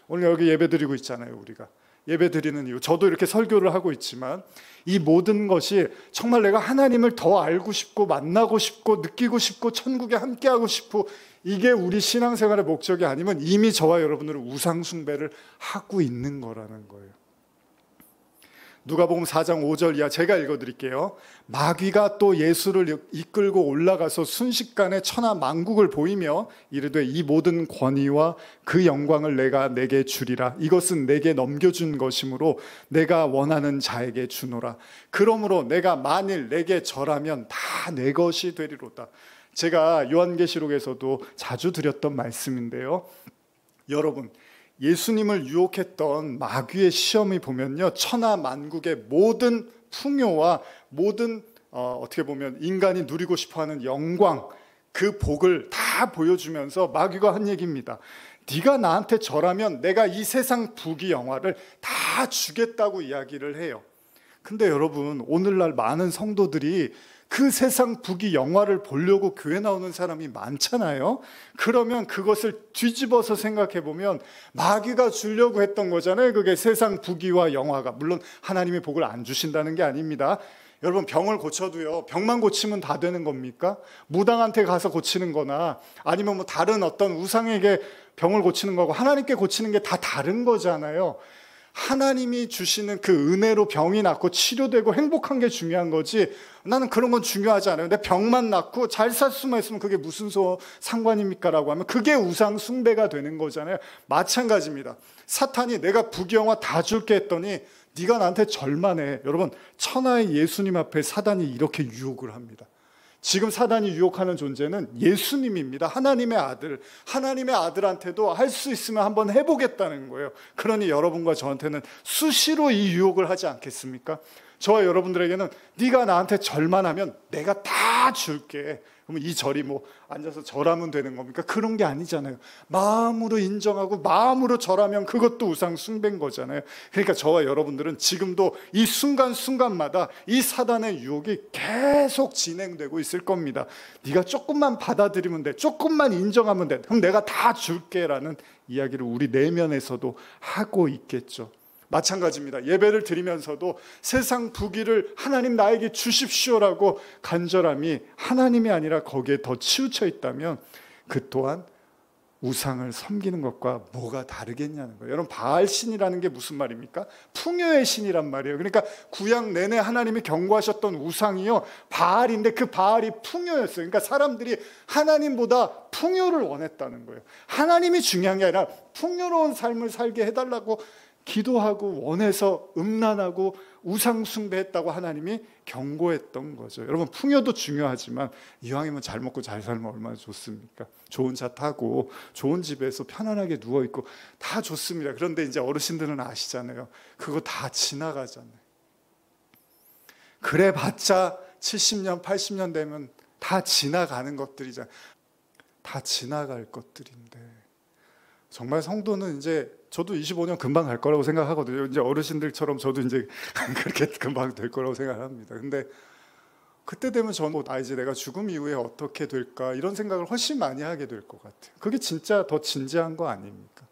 오늘 여기 예배드리고 있잖아요. 우리가 예배드리는 이유, 저도 이렇게 설교를 하고 있지만 이 모든 것이 정말 내가 하나님을 더 알고 싶고 만나고 싶고 느끼고 싶고 천국에 함께하고 싶고, 이게 우리 신앙생활의 목적이 아니면 이미 저와 여러분들은 우상 숭배를 하고 있는 거라는 거예요. 누가복음 4장 5절 이하 제가 읽어드릴게요. 마귀가 또 예수를 이끌고 올라가서 순식간에 천하 만국을 보이며 이르되 이 모든 권위와 그 영광을 내가 내게 주리라. 이것은 내게 넘겨준 것이므로 내가 원하는 자에게 주노라. 그러므로 내가 만일 내게 절하면 다 내 것이 되리로다. 제가 요한계시록에서도 자주 드렸던 말씀인데요. 여러분, 예수님을 유혹했던 마귀의 시험이 보면요, 천하 만국의 모든 풍요와 모든 어떻게 보면 인간이 누리고 싶어하는 영광, 그 복을 다 보여주면서 마귀가 한 얘기입니다. 네가 나한테 절하면 내가 이 세상 부귀 영화를 다 주겠다고 이야기를 해요. 근데 여러분, 오늘날 많은 성도들이 그 세상 부귀 영화를 보려고 교회 나오는 사람이 많잖아요. 그러면 그것을 뒤집어서 생각해 보면 마귀가 주려고 했던 거잖아요. 그게 세상 부귀와 영화가. 물론 하나님의 복을 안 주신다는 게 아닙니다. 여러분, 병을 고쳐도요, 병만 고치면 다 되는 겁니까? 무당한테 가서 고치는 거나 아니면 뭐 다른 어떤 우상에게 병을 고치는 거고 하나님께 고치는 게 다 다른 거잖아요. 하나님이 주시는 그 은혜로 병이 낫고 치료되고 행복한 게 중요한 거지, 나는 그런 건 중요하지 않아요. 내 병만 낫고 잘 살 수만 있으면 그게 무슨 상관입니까? 라고 하면 그게 우상 숭배가 되는 거잖아요. 마찬가지입니다. 사탄이 내가 부귀영화 다 줄게 했더니 네가 나한테 절만해. 여러분, 천하의 예수님 앞에 사단이 이렇게 유혹을 합니다. 지금 사단이 유혹하는 존재는 예수님입니다. 하나님의 아들. 하나님의 아들한테도 할 수 있으면 한번 해보겠다는 거예요. 그러니 여러분과 저한테는 수시로 이 유혹을 하지 않겠습니까? 저와 여러분들에게는 네가 나한테 절만 하면 내가 다 줄게. 그러면 이 절이 뭐 앉아서 절하면 되는 겁니까? 그런 게 아니잖아요. 마음으로 인정하고 마음으로 절하면 그것도 우상 숭배인 거잖아요. 그러니까 저와 여러분들은 지금도 이 순간순간마다 이 사단의 유혹이 계속 진행되고 있을 겁니다. 네가 조금만 받아들이면 돼, 조금만 인정하면 돼, 그럼 내가 다 줄게라는 이야기를 우리 내면에서도 하고 있겠죠. 마찬가지입니다. 예배를 드리면서도 세상 부귀를 하나님 나에게 주십시오라고 간절함이 하나님이 아니라 거기에 더 치우쳐 있다면 그 또한 우상을 섬기는 것과 뭐가 다르겠냐는 거예요. 여러분, 바알 신이라는 게 무슨 말입니까? 풍요의 신이란 말이에요. 그러니까 구약 내내 하나님이 경고하셨던 우상이요, 바알인데 그 바알이 풍요였어요. 그러니까 사람들이 하나님보다 풍요를 원했다는 거예요. 하나님이 중요한 게 아니라 풍요로운 삶을 살게 해달라고 기도하고 원해서 음란하고 우상 숭배했다고 하나님이 경고했던 거죠. 여러분, 풍요도 중요하지만 이왕이면 잘 먹고 잘 살면 얼마나 좋습니까? 좋은 차 타고 좋은 집에서 편안하게 누워있고 다 좋습니다. 그런데 이제 어르신들은 아시잖아요. 그거 다 지나가잖아요. 그래봤자 70년 80년 되면 다 지나가는 것들이잖아요. 다 지나갈 것들인데 정말 성도는 이제 저도 25년 금방 갈 거라고 생각하거든요. 이제 어르신들처럼 저도 이제 그렇게 금방 될 거라고 생각합니다. 근데 그때 되면 저는 이제 내가 죽음 이후에 어떻게 될까 이런 생각을 훨씬 많이 하게 될 것 같아요. 그게 진짜 더 진지한 거 아닙니까?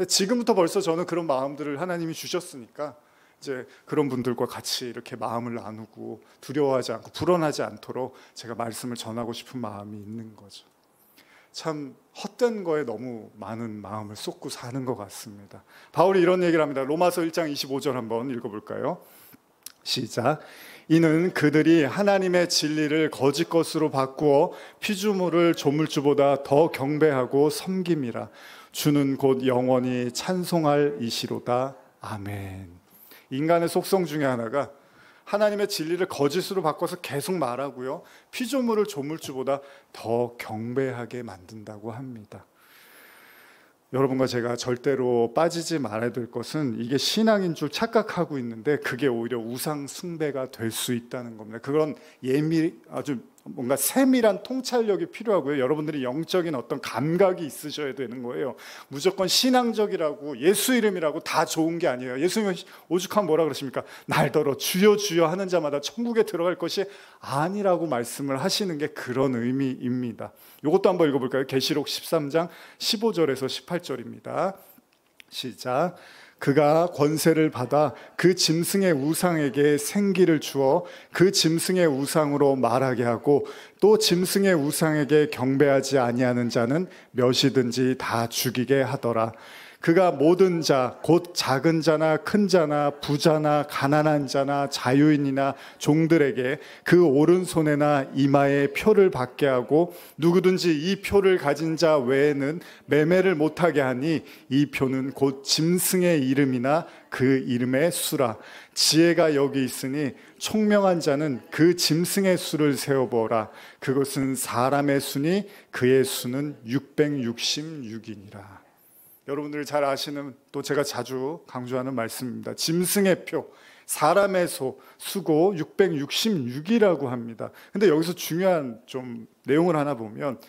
지금부터 벌써 저는 그런 마음들을 하나님이 주셨으니까 이제 그런 분들과 같이 이렇게 마음을 나누고 두려워하지 않고 불안하지 않도록 제가 말씀을 전하고 싶은 마음이 있는 거죠. 참 헛된 거에 너무 많은 마음을 쏟고 사는 것 같습니다. 바울이 이런 얘기를 합니다. 로마서 1장 25절 한번 읽어볼까요? 시작. 이는 그들이 하나님의 진리를 거짓 것으로 바꾸어 피조물을 조물주보다 더 경배하고 섬김이라. 주는 곧 영원히 찬송할 이시로다. 아멘. 인간의 속성 중에 하나가 하나님의 진리를 거짓으로 바꿔서 계속 말하고요, 피조물을 조물주보다 더 경배하게 만든다고 합니다. 여러분과 제가 절대로 빠지지 말아야 될 것은 이게 신앙인 줄 착각하고 있는데 그게 오히려 우상 숭배가 될 수 있다는 겁니다. 그런 아주 뭔가 세밀한 통찰력이 필요하고요. 여러분들이 영적인 어떤 감각이 있으셔야 되는 거예요. 무조건 신앙적이라고 예수 이름이라고 다 좋은 게 아니에요. 예수님은 오죽하면 뭐라 그러십니까? 날더러 주여 주여 하는 자마다 천국에 들어갈 것이 아니라고 말씀을 하시는 게 그런 의미입니다. 이것도 한번 읽어볼까요? 계시록 13장 15절에서 18절입니다. 시작. 그가 권세를 받아 그 짐승의 우상에게 생기를 주어 그 짐승의 우상으로 말하게 하고 또 짐승의 우상에게 경배하지 아니하는 자는 몇이든지 다 죽이게 하더라. 그가 모든 자, 곧 작은 자나 큰 자나 부자나 가난한 자나 자유인이나 종들에게 그 오른손에나 이마에 표를 받게 하고 누구든지 이 표를 가진 자 외에는 매매를 못하게 하니 이 표는 곧 짐승의 이름이나 그 이름의 수라. 지혜가 여기 있으니 총명한 자는 그 짐승의 수를 세어보라. 그것은 사람의 수니 그의 수는 666이니라. 여러분들이 잘 아시는, 또 제가 자주 강조하는 말씀입니다. 짐승의 표, 사람의 수고 666이라고 합니다. 근데 여기서 중요한 좀 내용을 하나 보면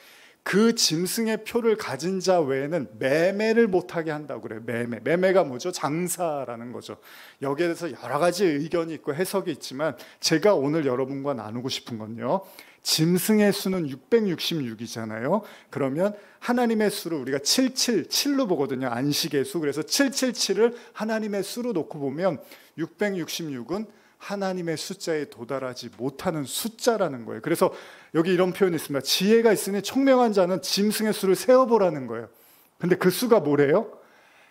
그 짐승의 표를 가진 자 외에는 매매를 못하게 한다고 그래요. 매매가 뭐죠? 장사라는 거죠. 여기에 대해서 여러 가지 의견이 있고 해석이 있지만 제가 오늘 여러분과 나누고 싶은 건요, 짐승의 수는 666이잖아요. 그러면 하나님의 수를 우리가 777로 보거든요. 안식의 수. 그래서 777을 하나님의 수로 놓고 보면 666은 하나님의 숫자에 도달하지 못하는 숫자라는 거예요. 그래서 여기 이런 표현이 있습니다. 지혜가 있으니 총명한 자는 짐승의 수를 세어보라는 거예요. 근데 그 수가 뭐래요?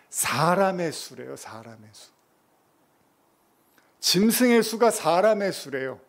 사람의 수래요. 사람의 수. 짐승의 수가 사람의 수래요.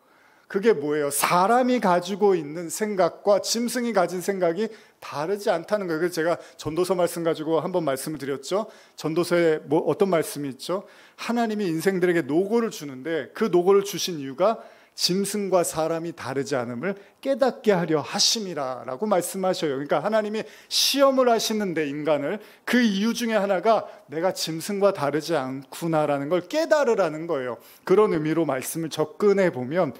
그게 뭐예요? 사람이 가지고 있는 생각과 짐승이 가진 생각이 다르지 않다는 거예요. 그래서 제가 전도서 말씀 가지고 한번 말씀을 드렸죠. 전도서에 어떤 말씀이 있죠? 하나님이 인생들에게 노고를 주는데 그 노고를 주신 이유가 짐승과 사람이 다르지 않음을 깨닫게 하려 하심이라고 말씀하셔요. 그러니까 하나님이 시험을 하시는데 인간을, 그 이유 중에 하나가 내가 짐승과 다르지 않구나라는 걸 깨달으라는 거예요. 그런 의미로 말씀을 접근해 보면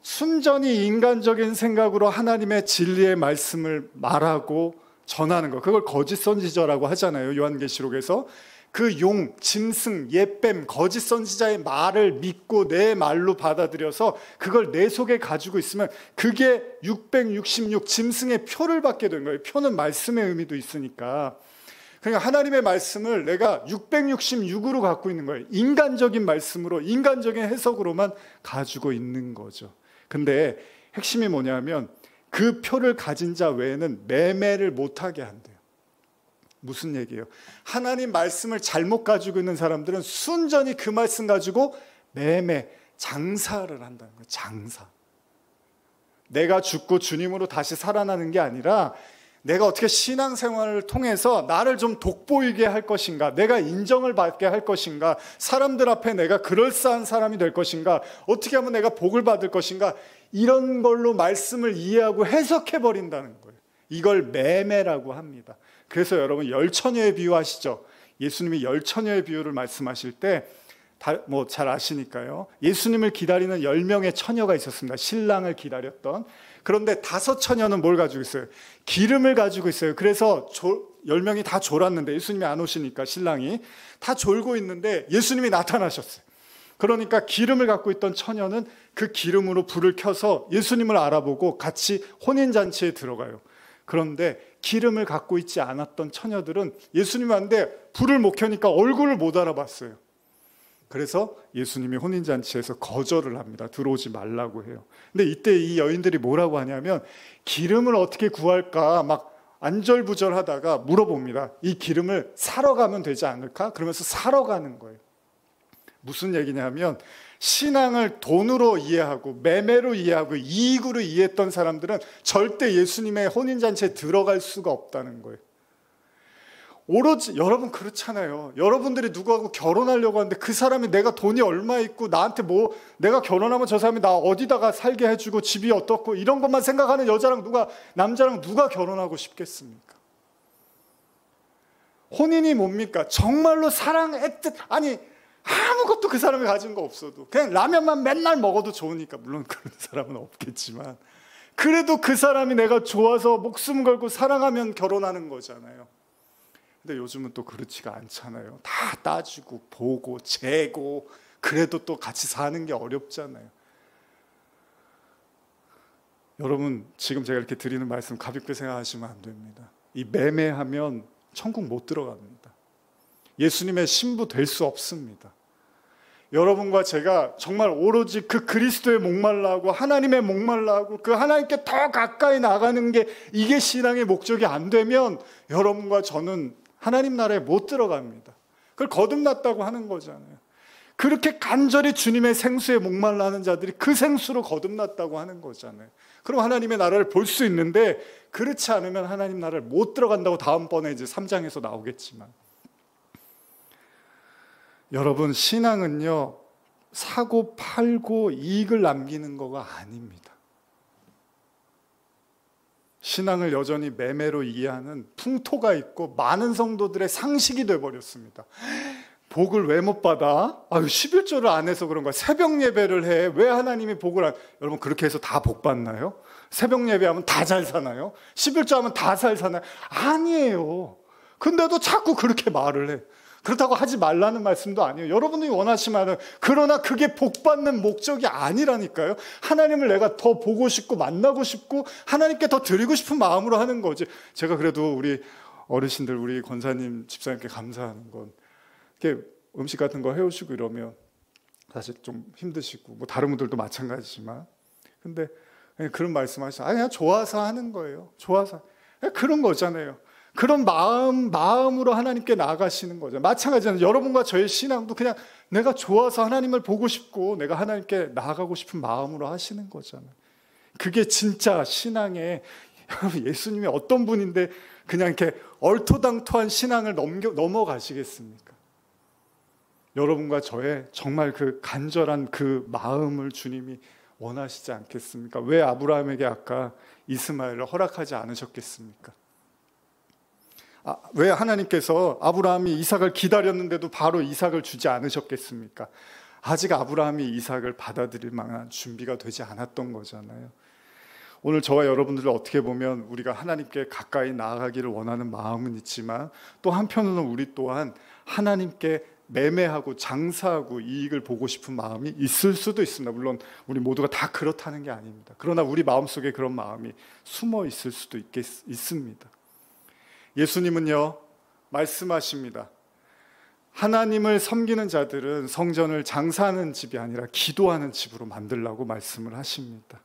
순전히 인간적인 생각으로 하나님의 진리의 말씀을 말하고 전하는 것, 그걸 거짓 선지자라고 하잖아요. 요한계시록에서 그 용, 짐승, 옛뱀, 거짓 선지자의 말을 믿고 내 말로 받아들여서 그걸 내 속에 가지고 있으면 그게 666 짐승의 표를 받게 된 거예요. 표는 말씀의 의미도 있으니까. 그러니까 하나님의 말씀을 내가 666으로 갖고 있는 거예요. 인간적인 말씀으로, 인간적인 해석으로만 가지고 있는 거죠. 근데 핵심이 뭐냐면 그 표를 가진 자 외에는 매매를 못하게 한대요. 무슨 얘기예요? 하나님 말씀을 잘못 가지고 있는 사람들은 순전히 그 말씀 가지고 장사를 한다는 거예요. 장사. 내가 죽고 주님으로 다시 살아나는 게 아니라 내가 어떻게 신앙생활을 통해서 나를 좀 돋보이게 할 것인가, 내가 인정을 받게 할 것인가, 사람들 앞에 내가 그럴싸한 사람이 될 것인가, 어떻게 하면 내가 복을 받을 것인가, 이런 걸로 말씀을 이해하고 해석해버린다는 거예요. 이걸 매매라고 합니다. 그래서 여러분 열처녀의 비유 아시죠? 예수님이 열처녀의 비유를 말씀하실 때 잘 아시니까요. 예수님을 기다리는 10명의 처녀가 있었습니다. 신랑을 기다렸던. 그런데 5 처녀는 뭘 가지고 있어요? 기름을 가지고 있어요. 그래서 10명이 다 졸았는데 예수님이 안 오시니까 신랑이 다 졸고 있는데 예수님이 나타나셨어요. 그러니까 기름을 갖고 있던 처녀는 그 기름으로 불을 켜서 예수님을 알아보고 같이 혼인잔치에 들어가요. 그런데 기름을 갖고 있지 않았던 처녀들은 예수님 왔는데 불을 못 켜니까 얼굴을 못 알아봤어요. 그래서 예수님이 혼인잔치에서 거절을 합니다. 들어오지 말라고 해요. 근데 이때 이 여인들이 뭐라고 하냐면 기름을 어떻게 구할까 막 안절부절하다가 물어봅니다. 이 기름을 사러 가면 되지 않을까? 그러면서 사러 가는 거예요. 무슨 얘기냐면 신앙을 돈으로 이해하고 매매로 이해하고 이익으로 이해했던 사람들은 절대 예수님의 혼인잔치에 들어갈 수가 없다는 거예요. 오로지 여러분 그렇잖아요. 여러분들이 누구하고 결혼하려고 하는데 그 사람이 내가 돈이 얼마 있고 나한테 뭐 내가 결혼하면 저 사람이 나 어디다가 살게 해주고 집이 어떻고 이런 것만 생각하는 남자랑 누가 결혼하고 싶겠습니까? 혼인이 뭡니까? 정말로 사랑했듯 아니 아무것도 그 사람이 가진 거 없어도 그냥 라면만 맨날 먹어도 좋으니까 물론 그런 사람은 없겠지만 그래도 그 사람이 내가 좋아서 목숨 걸고 사랑하면 결혼하는 거잖아요. 근데 요즘은 또 그렇지가 않잖아요. 다 따지고 보고 재고 그래도 또 같이 사는 게 어렵잖아요. 여러분 지금 제가 이렇게 드리는 말씀 가볍게 생각하시면 안 됩니다. 이 매매하면 천국 못 들어갑니다. 예수님의 신부 될 수 없습니다. 여러분과 제가 정말 오로지 그 그리스도에 목말라하고 하나님의 목말라하고 그 하나님께 더 가까이 나가는 게 이게 신앙의 목적이 안 되면 여러분과 저는 하나님 나라에 못 들어갑니다. 그걸 거듭났다고 하는 거잖아요. 그렇게 간절히 주님의 생수에 목말라 하는 자들이 그 생수로 거듭났다고 하는 거잖아요. 그럼 하나님의 나라를 볼 수 있는데 그렇지 않으면 하나님 나라를 못 들어간다고 다음번에 이제 3장에서 나오겠지만 여러분 신앙은요 사고 팔고 이익을 남기는 거가 아닙니다. 신앙을 여전히 매매로 이해하는 풍토가 있고 많은 성도들의 상식이 돼버렸습니다. 복을 왜 못 받아? 11조를 안 해서 그런 거야. 새벽 예배를 해. 왜 하나님이 복을 안... 여러분 그렇게 해서 다 복 받나요? 새벽 예배하면 다 잘 사나요? 11조 하면 다 잘 사나요? 아니에요. 근데도 자꾸 그렇게 말을 해. 그렇다고 하지 말라는 말씀도 아니에요. 여러분이 원하시면 그러나 그게 복 받는 목적이 아니라니까요. 하나님을 내가 더 보고 싶고 만나고 싶고 하나님께 더 드리고 싶은 마음으로 하는 거지. 제가 그래도 우리 어르신들 우리 권사님 집사님께 감사하는 건 이렇게 음식 같은 거 해오시고 이러면 사실 좀 힘드시고 뭐 다른 분들도 마찬가지지만 근데 그런 말씀하시죠. 그냥 좋아서 하는 거예요. 좋아서 그런 거잖아요. 그런 마음으로 하나님께 나아가시는 거죠. 마찬가지로 여러분과 저의 신앙도 그냥 내가 좋아서 하나님을 보고 싶고 내가 하나님께 나아가고 싶은 마음으로 하시는 거잖아요. 그게 진짜 신앙의 예수님이 어떤 분인데 그냥 이렇게 얼토당토한 신앙을 넘어가시겠습니까? 여러분과 저의 정말 그 간절한 그 마음을 주님이 원하시지 않겠습니까? 왜 아브라함에게 아까 이스마엘을 허락하지 않으셨겠습니까? 왜 하나님께서 아브라함이 이삭을 기다렸는데도 바로 이삭을 주지 않으셨겠습니까? 아직 아브라함이 이삭을 받아들일 만한 준비가 되지 않았던 거잖아요. 오늘 저와 여러분들을 어떻게 보면 우리가 하나님께 가까이 나아가기를 원하는 마음은 있지만 또 한편으로는 우리 또한 하나님께 매매하고 장사하고 이익을 보고 싶은 마음이 있을 수도 있습니다. 물론 우리 모두가 다 그렇다는 게 아닙니다. 그러나 우리 마음속에 그런 마음이 숨어 있을 수도 있습니다. 예수님은요 말씀하십니다. 하나님을 섬기는 자들은 성전을 장사하는 집이 아니라 기도하는 집으로 만들라고 말씀을 하십니다.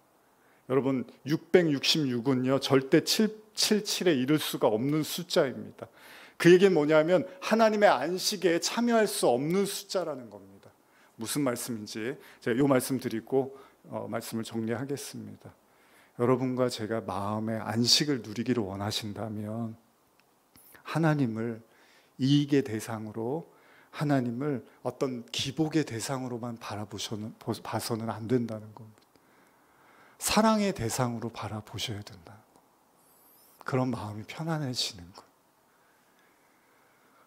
여러분 666은요 절대 777에 이를 수가 없는 숫자입니다. 그 얘기는 뭐냐면 하나님의 안식에 참여할 수 없는 숫자라는 겁니다. 무슨 말씀인지 제가 이 말씀 드리고 말씀을 정리하겠습니다. 여러분과 제가 마음의 안식을 누리기를 원하신다면 하나님을 이익의 대상으로 하나님을 어떤 기복의 대상으로만 봐서는 안 된다는 겁니다. 사랑의 대상으로 바라보셔야 된다는 겁니다. 그런 마음이 편안해지는 거예요.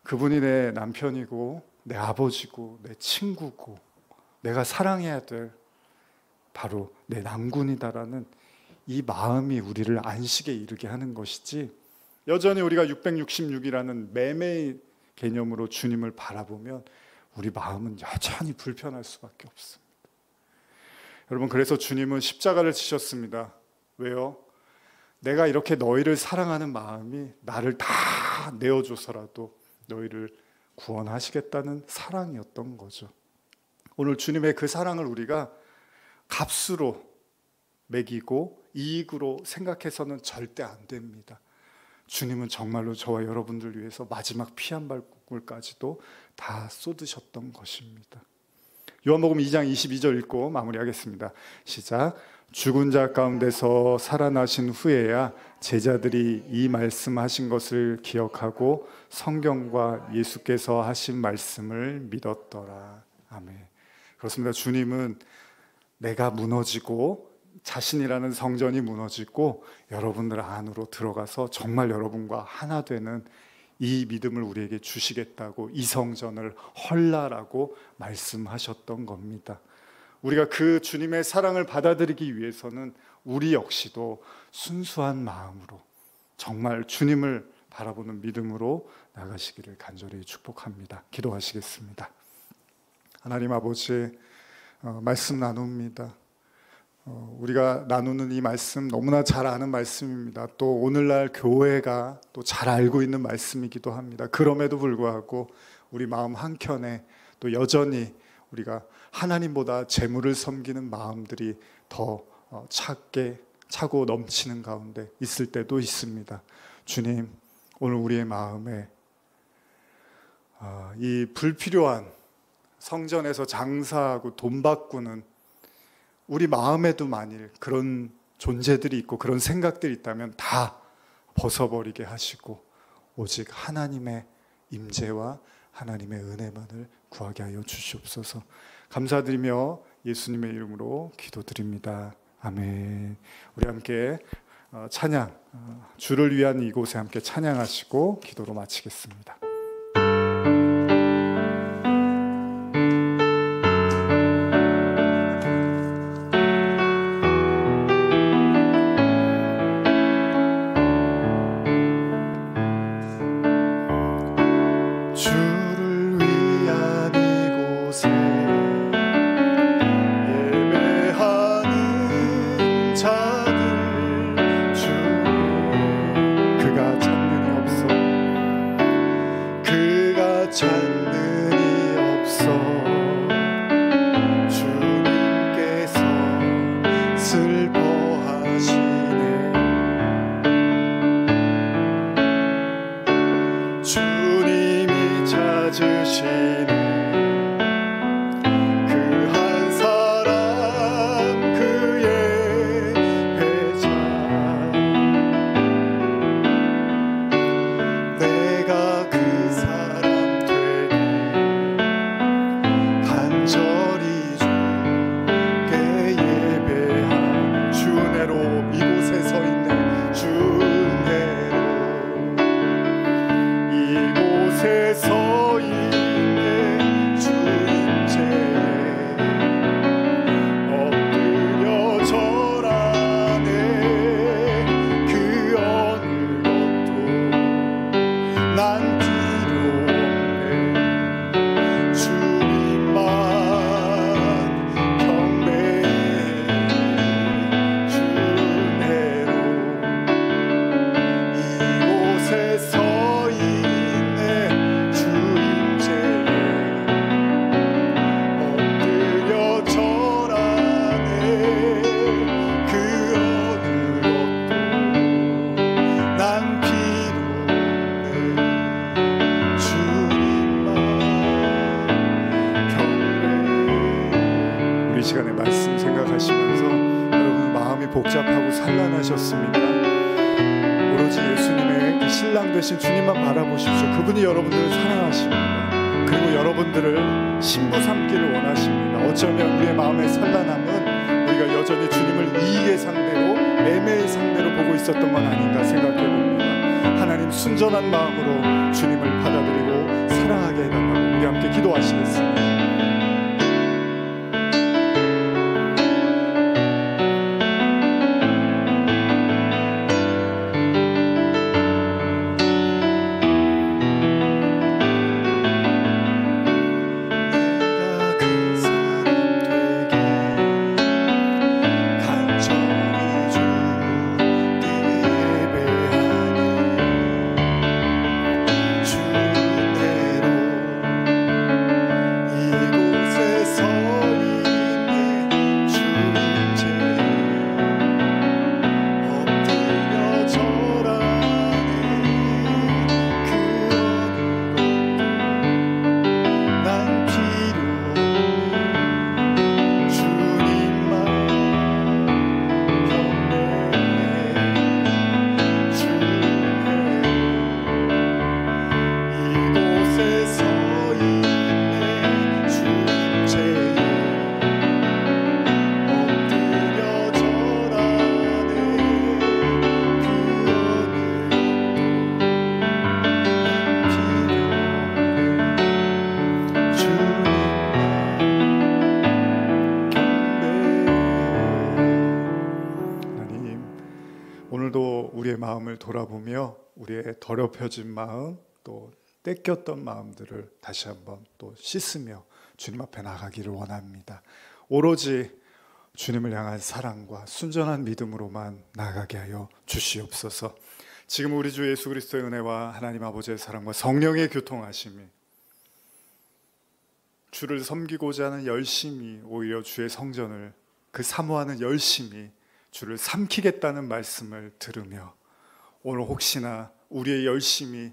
그분이 내 남편이고 내 아버지고 내 친구고 내가 사랑해야 될 바로 내 남군이다라는 이 마음이 우리를 안식에 이르게 하는 것이지, 여전히 우리가 666이라는 매매의 개념으로 주님을 바라보면 우리 마음은 여전히 불편할 수밖에 없습니다. 여러분, 그래서 주님은 십자가를 지셨습니다. 왜요? 내가 이렇게 너희를 사랑하는 마음이 나를 다 내어줘서라도 너희를 구원하시겠다는 사랑이었던 거죠. 오늘 주님의 그 사랑을 우리가 값으로 매기고 이익으로 생각해서는 절대 안 됩니다. 주님은 정말로 저와 여러분들 위해서 마지막 피 한 방울까지도 다 쏟으셨던 것입니다. 요한복음 2장 22절 읽고 마무리하겠습니다. 시작. 죽은 자 가운데서 살아나신 후에야 제자들이 이 말씀하신 것을 기억하고 성경과 예수께서 하신 말씀을 믿었더라. 아멘. 그렇습니다. 주님은 내가 무너지고 자신이라는 성전이 무너지고 여러분들 안으로 들어가서 정말 여러분과 하나 되는 이 믿음을 우리에게 주시겠다고 이 성전을 헐라라고 말씀하셨던 겁니다. 우리가 그 주님의 사랑을 받아들이기 위해서는 우리 역시도 순수한 마음으로 정말 주님을 바라보는 믿음으로 나가시기를 간절히 축복합니다. 기도하시겠습니다. 하나님 아버지, 말씀 나눕니다. 우리가 나누는 이 말씀 너무나 잘 아는 말씀입니다. 또 오늘날 교회가 또 잘 알고 있는 말씀이기도 합니다. 그럼에도 불구하고 우리 마음 한켠에 또 여전히 우리가 하나님보다 재물을 섬기는 마음들이 더 차고 넘치는 가운데 있을 때도 있습니다. 주님, 오늘 우리의 마음에 이 불필요한 성전에서 장사하고 돈 바꾸는 우리 마음에도 만일 그런 존재들이 있고 그런 생각들이 있다면 다 벗어버리게 하시고 오직 하나님의 임재와 하나님의 은혜만을 구하게 하여 주시옵소서. 감사드리며 예수님의 이름으로 기도드립니다. 아멘. 우리 함께 찬양, 주를 위한 이곳에 함께 찬양하시고 기도로 마치겠습니다. 복잡하고 산란하셨습니까? 오로지 예수님의 그 신랑 되신 주님만 바라보십시오. 그분이 여러분들을 사랑하십니다. 그리고 여러분들을 신부 삼기를 원하십니다. 어쩌면 우리의 마음의 산란함은 우리가 여전히 주님을 이익의 상대로, 매매의 상대로 보고 있었던 건 아닌가 생각해 봅니다. 하나님, 순전한 마음으로 주님을 받아들이고 사랑하게 해달라고 우리 함께 기도하시겠습니다. 돌아보며 우리의 더럽혀진 마음, 또 뺏겼던 마음들을 다시 한번 또 씻으며 주님 앞에 나가기를 원합니다. 오로지 주님을 향한 사랑과 순전한 믿음으로만 나아가게 하여 주시옵소서. 지금 우리 주 예수 그리스도의 은혜와 하나님 아버지의 사랑과 성령의 교통하심이, 주를 섬기고자 하는 열심이, 오히려 주의 성전을 그 사모하는 열심이 주를 삼키겠다는 말씀을 들으며, 오늘 혹시나 우리의 열심이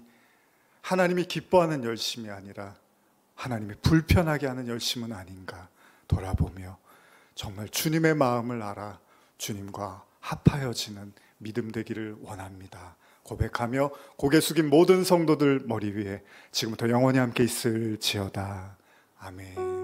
하나님이 기뻐하는 열심이 아니라 하나님이 불편하게 하는 열심은 아닌가 돌아보며 정말 주님의 마음을 알아 주님과 합하여지는 믿음 되기를 원합니다. 고백하며 고개 숙인 모든 성도들 머리 위에 지금부터 영원히 함께 있을지어다. 아멘.